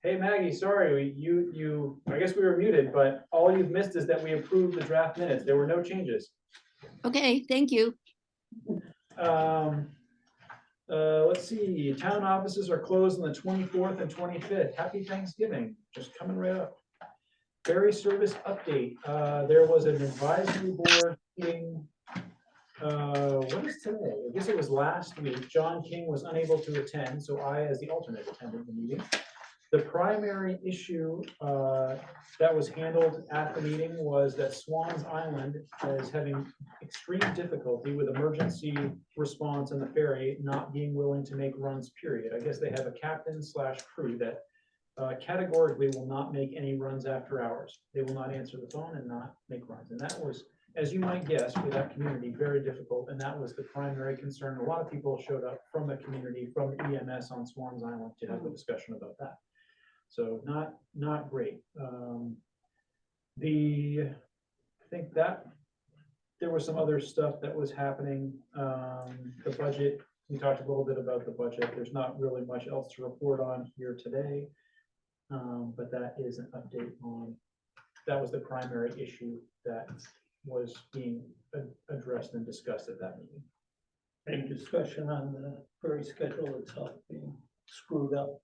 Hey Maggie, sorry, I guess we were muted, but all you've missed is that we approved the draft minutes. There were no changes. Okay, thank you. Let's see, town offices are closed on the 24th and 25th. Happy Thanksgiving, just coming right up. Ferry service update. There was an advisory board meeting. What is today? I guess it was last week. John King was unable to attend, so I, as the alternate, attended the meeting. The primary issue that was handled at the meeting was that Swans Island is having extreme difficulty with emergency response and the ferry not being willing to make runs, period. I guess they have a captain slash crew that categorically will not make any runs after hours. They will not answer the phone and not make runs. And that was, as you might guess, for that community, very difficult. And that was the primary concern. A lot of people showed up from the community, from the EMS on Swans Island to have a discussion about that. So not great. I think that there was some other stuff that was happening. The budget, we talked a little bit about the budget. There's not really much else to report on here today. But that is an update on, that was the primary issue that was being addressed and discussed at that meeting. Any discussion on the ferry schedule itself being screwed up?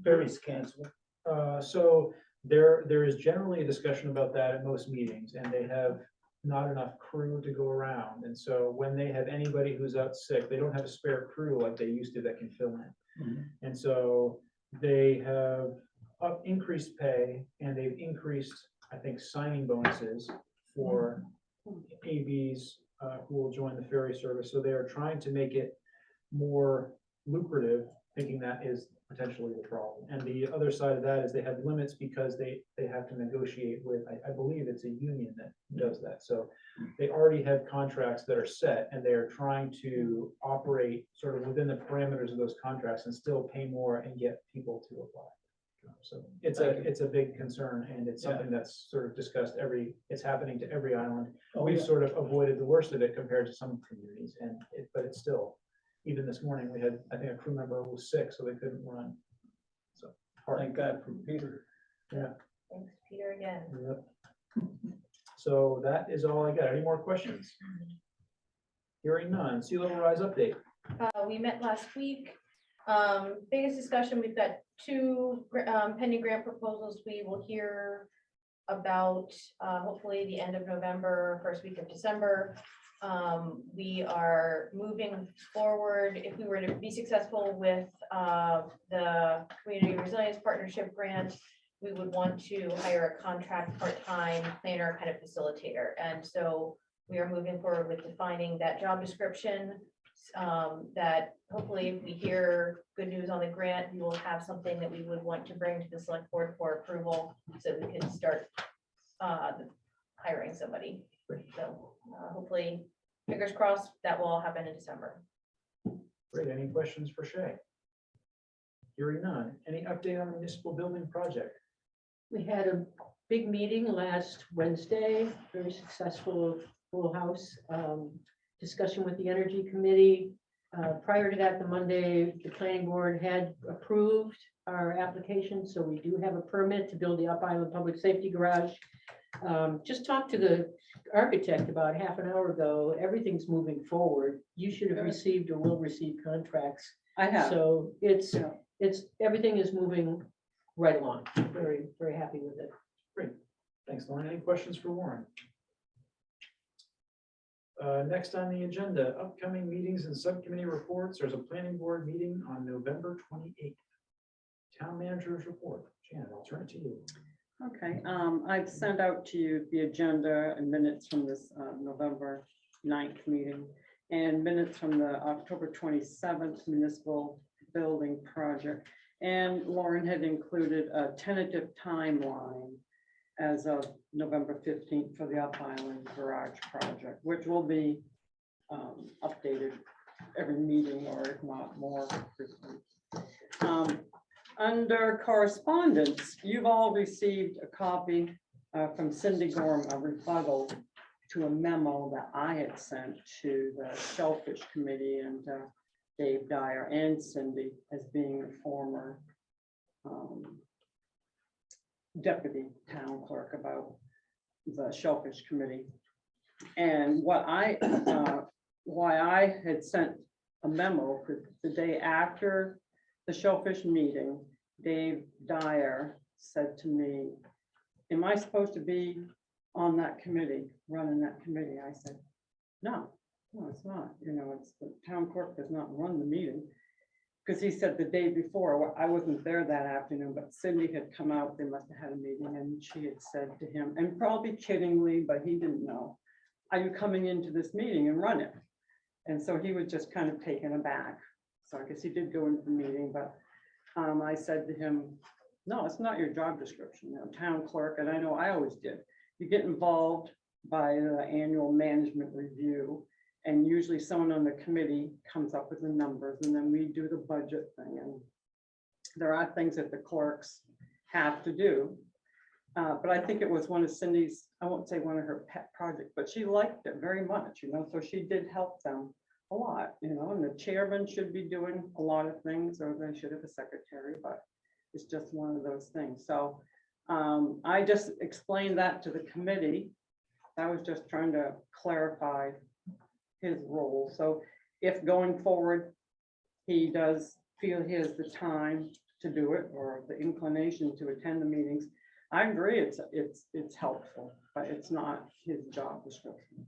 Ferries canceled. So there is generally a discussion about that at most meetings, and they have not enough crew to go around. And so when they have anybody who's out sick, they don't have a spare crew like they used to that can fill in. Mhm. And so they have increased pay, and they've increased, I think, signing bonuses for ABs who will join the ferry service. So they are trying to make it more lucrative, thinking that is potentially the problem. And the other side of that is they have limits because they have to negotiate with, I believe it's a union that does that. So they already have contracts that are set, and they are trying to operate sort of within the parameters of those contracts and still pay more and get people to apply. So it's a big concern, and it's something that's sort of discussed it's happening to every island. We've sort of avoided the worst of it compared to some communities, but it's still, even this morning, we had, I think, a crew member who was sick, so they couldn't run. So Thank God for Peter. Yeah. Thanks, Peter, again. Yep. So that is all I got. Any more questions? Hearing none. Sea level rise update. We met last week. Biggest discussion, we've got two pending grant proposals we will hear about hopefully the end of November, first week of December. We are moving forward. If we were to be successful with the Community Resilience Partnership grant, we would want to hire a contract part-time planner, kind of facilitator. And so we are moving forward with defining that job description. That hopefully, if we hear good news on the grant, we will have something that we would want to bring to the select board for approval, so we can start hiring somebody. So hopefully, fingers crossed, that will all happen in December. Great. Any questions for Shay? Hearing none. Any update on the municipal building project? We had a big meeting last Wednesday, very successful, full house, discussion with the Energy Committee. Prior to that, the Monday, the planning board had approved our application, so we do have a permit to build the Up Island Public Safety Garage. Just talked to the architect about half an hour ago. Everything's moving forward. You should have received or will receive contracts. I have. So it's everything is moving right along. Very, very happy with it. Great. Thanks, Lauren. Any questions for Warren? Next on the agenda, upcoming meetings and subcommittee reports. There's a planning board meeting on November 28th. Town manager's report. Janet, I'll turn it to you. Okay, I've sent out to you the agenda and minutes from this November 9th meeting and minutes from the October 27th municipal building project. And Lauren had included a tentative timeline as of November 15th for the Up Island Garage project, which will be updated every meeting, or if not more frequently. Under correspondence, you've all received a copy from Cindy Gorham, a rebuttal to a memo that I had sent to the Shellfish Committee and Dave Dyer and Cindy, as being the former deputy town clerk about the Shellfish Committee. And why I had sent a memo, because the day after the Shellfish meeting, Dave Dyer said to me, am I supposed to be on that committee, running that committee? I said, no, it's not. It's the town clerk does not run the meeting. Because he said the day before, I wasn't there that afternoon, but Cindy had come out, they must have had a meeting, and she had said to him, and probably kiddingly, but he didn't know, are you coming into this meeting and run it? And so he was just kind of taken aback. So I guess he did go into the meeting, but I said to him, no, it's not your job description, town clerk, and I know I always did. You get involved by the annual management review, and usually someone on the committee comes up with the numbers, and then we do the budget thing. And there are things that the clerks have to do. But I think it was one of Cindy's, I won't say one of her pet projects, but she liked it very much, so she did help them a lot, and the chairman should be doing a lot of things, or they should have a secretary, but it's just one of those things. So I just explained that to the committee. I was just trying to clarify his role. So if going forward, he does feel he has the time to do it, or the inclination to attend the meetings, I agree, it's helpful, but it's not his job description.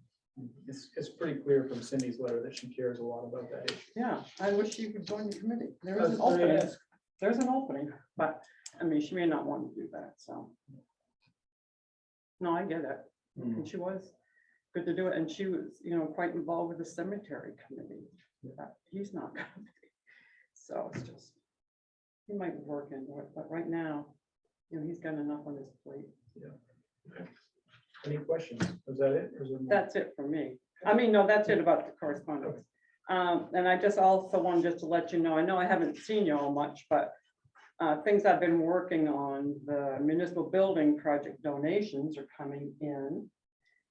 It's pretty clear from Cindy's letter that she cares a lot about that issue. Yeah, I wish she could join the committee. There is an That's very opening. There's an opening, but I mean, she may not want to do that, so. No, I get it. And she was good to do it. And she was, quite involved with the cemetery committee. But he's not gonna be. So it's just, he might work into it, but right now, he's got enough on his plate. Any questions? Was that it? Or is there more? That's it for me. I mean, no, that's it about the correspondence. And I just also wanted just to let you know, I know I haven't seen you all much, but things I've been working on, the municipal building project donations are coming in,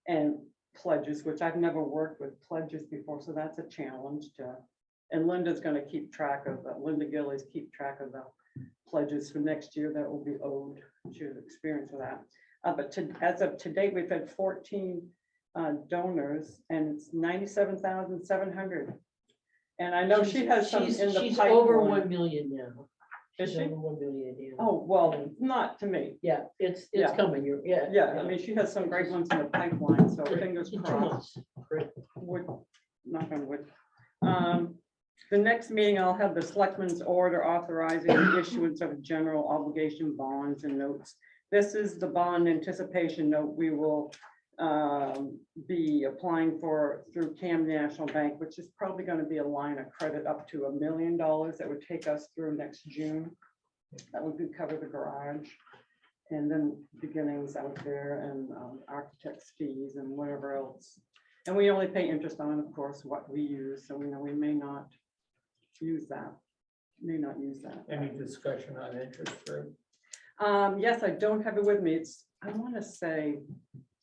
and pledges, which I've never worked with pledges before, so that's a challenge to, and Linda's going to keep track of that. Linda Gillies keep track of the pledges for next year that will be owed. She has experience with that. But as of today, we've had 14 donors, and it's 97,700. And I know she has some in the She's over pipeline. 1 million now. Is She's she? over 1 million, yeah. Oh, well, not to me. Yeah, it's Yeah. coming, Yeah, I mean, she has some great ones in the pipeline, so fingers In 2 crossed. months. Wood, knock on wood. The next meeting, I'll have the selectmen's order authorizing the issuance of general obligation bonds and notes. This is the bond anticipation note we will be applying for through Cam National Bank, which is probably going to be a line of credit up to $1 million that would take us through next June. That would cover the garage, and then beginnings out there, and architect's fees and whatever else. And we only pay interest on, of course, what we use. So we know we may not use that. Any discussion on interest rate? Yes, I don't have it with me. I want to say,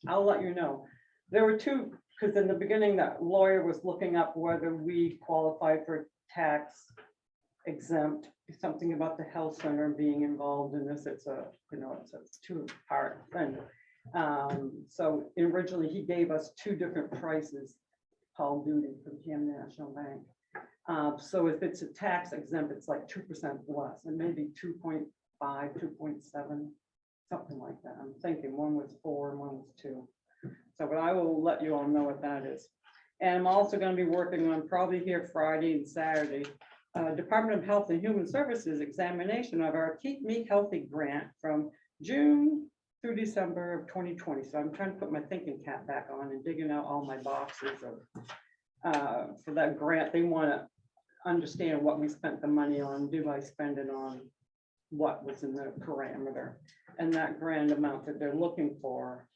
I'll let you know. There were two, because in the beginning, that lawyer was looking up whether we qualified for tax exempt, something about the health center being involved in this. It's a, it's a two-part thing. So originally he gave us two different prices, Paul Duty from Cam National Bank. So if it's a tax exempt, it's like 2% less, and maybe 2.5, 2.7, something like that. I'm thinking one was 4 and one was 2. So, but I will let you all know what that is. And I'm also going to be working on, probably here Friday and Saturday, Department of Health and Human Services examination of our Keep Me Healthy grant from June through December of 2020. So I'm trying to put my thinking cap back on and digging out all my boxes of for that grant. They want to understand what we spent the money on. Do I spend it on what was in the parameter? And that grant amount that they're looking for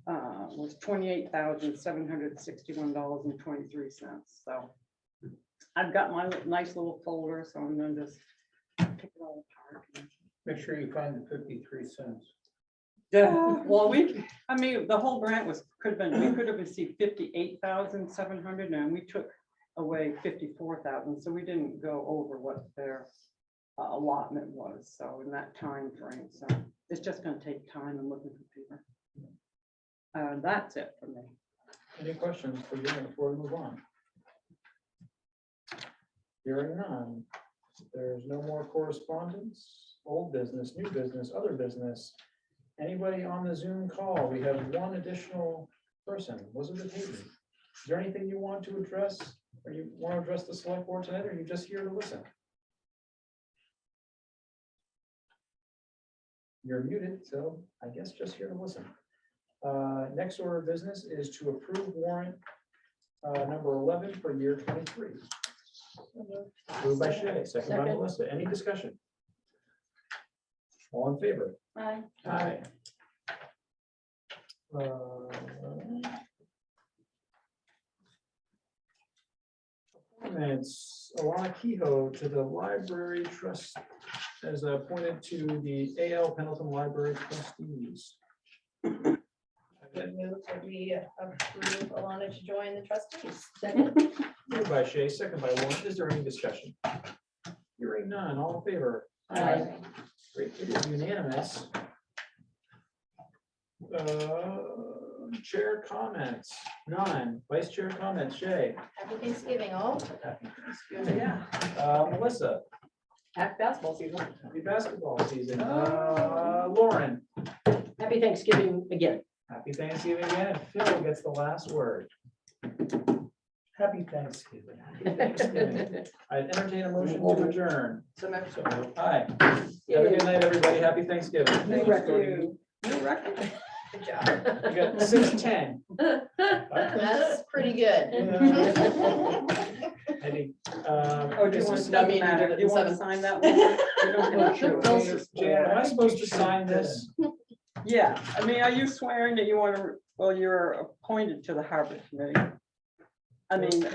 was $28,761.23. So I've got my nice little folder, so I'm going to just pick it all apart. Make sure you find the 53 cents. Yeah, well, I mean, the whole grant could have been, we could have received 58,700, and we took away 54,000, so we didn't go over what their allotment was, so in that time frame. So it's just gonna take time and looking for paper. That's it for me. Any questions for Jim before we move on? Hearing none. There's no more correspondence, old business, new business, other business. Anybody on the Zoom call? We have one additional person. Elizabeth Hayden. Is there anything you want to address? Or you want to address the select board tonight, or are you just here to listen? You're muted, so I guess just here to listen. Next order of business is to approve warrant number 11 for year 23. Moved by Shay, second by Second. Melissa. Any discussion? All in favor? Aye. Aye. Appointments, Alana Kehoe to the library trust as appointed to the AL Pendleton Library trustees. I move that we approve Alana to join the trustees. Second. Moved by Shay, second by Warren. Is there any discussion? Hearing none, all in favor? Aye. Great, it is unanimous. Chair comments, none. Vice chair comments, Shay. Happy Thanksgiving, all. Happy Thanksgiving. Yeah. Melissa, Happy basketball season. happy basketball season. Lauren, Happy Thanksgiving again. happy Thanksgiving again. Phil gets the last word. Happy Thanksgiving. Happy Thanksgiving. I entertain a motion to adjourn. Hi. Have a good night, everybody. Happy Thanksgiving. New record. New record. Good job. You got 6:10. That's pretty good. I think. Oh, do you this want is- to, do you want to sign that one? Jan, am I supposed to sign this? Yeah, I mean, are you swearing that you want to, well, you're appointed to the Harbor Committee? I mean,